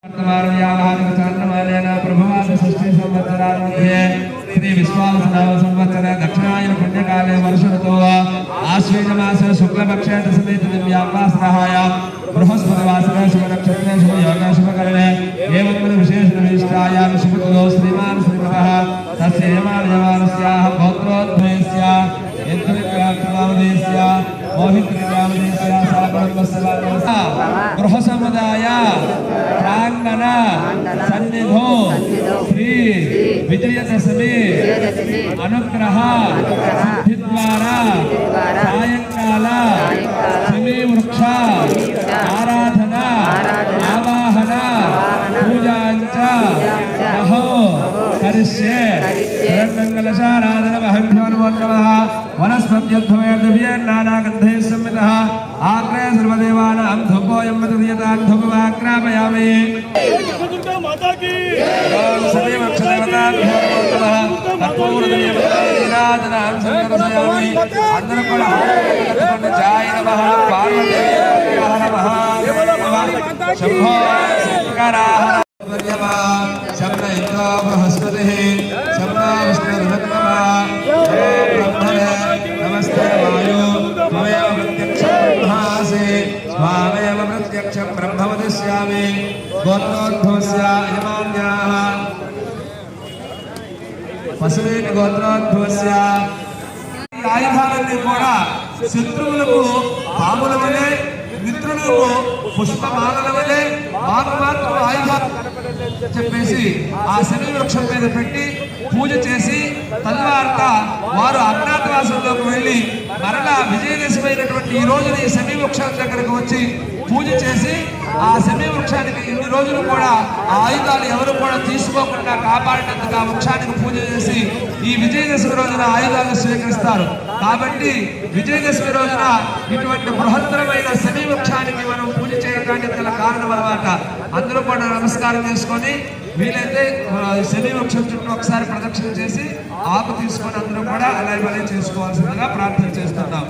श्री विश्वावसुनाम संवत्सर दक्षिणायन पुण्यकाले वर्षतो आश्वेजमास शुक्लपक्षे दशमी दिव्यावासनायां बृहस्पतिवासरे शुभ नक्षत्रे शुभ योग शुभकरणे एवं विशेषविशिष्टायां शुभतो श्रीमान श्रीमतः तस्य यमानस्याः गोत्रोद्भयस्य यद्विक्रान्तमावदेस्य मोहितविक्रामदेस्य सापरमस्सवादस्य गृहसमुदाय प्रांगण सन्निधो श्री विजयदशमी अनुग्रह सिद्धिद्वारा सायंकाल शमी वृक्ष आराधना आवाहन पूजांच महो करिष्ये मंगलशाराधनमहभ्यो नमो नमः वनस्पत्यध्वमेर्दिव्यैर्नानागन्धैः संवितः आग्रे सर्वदेवानां धूपोऽयं मधुर्यतां धूपमाग्रापयामि। माता की सदैव क्षदेवताभ्यो नमो नमः कर्पूरदीपनीराजनां संकर्षयामि। అందరూ కూడా జాయ నమః పార్వతీదేవ్యై నమః శంభో శంకరః శబ్ద ఇంద్రో బృహస్పతిః శబ్ద విష్ణుర్విక్రమः బ్రహ్మణే నమస్తే వాయు త్వమేవ ప్రత్యక్షం బ్రహ్మాసి స్వామేవ ప్రత్యక్షం బ్రహ్మ వదిష్యామి గోత్రోద్భవస్య యమాన్యాః పశువేని గోత్రోద్భవస్య ఆయుధాలన్నీ కూడా శత్రువులకు పాముల వలె మిత్రులకు పుష్పమాలల వలె మాకు మాత్రం ఆయుధాలు చెప్పేసి ఆ శని వృక్షం మీద పెట్టి పూజ చేసి తద్వారా వారు అజ్ఞాతవాసంలోకి వెళ్ళి మరలా విజయదశమి అయినటువంటి ఈ రోజున ఈ శని వృక్షం దగ్గరకు వచ్చి పూజ చేసి ఆ శని వృక్షానికి ఇన్ని రోజులు కూడా ఆ ఆయుధాలు ఎవరు కూడా తీసుకోకుండా కాపాడినందుకు ఆ వృక్షానికి పూజ చేసి ఈ విజయదశమి రోజున ఆయుధాలను స్వీకరిస్తారు. కాబట్టి విజయదశమి రోజున ఇటువంటి బృహత్తరమైన శని వృక్షానికి మనం పూజ చేయడానికి గల కారణం అన్నమాట. అందరూ కూడా నమస్కారం చేసుకొని వీలైతే శని వృక్షం చుట్టూ ఒకసారి ప్రదక్షిణ చేసి ఆకు తీసుకొని అందరూ కూడా అలాగే చేసుకోవాల్సిందిగా ప్రార్థన చేస్తున్నాం.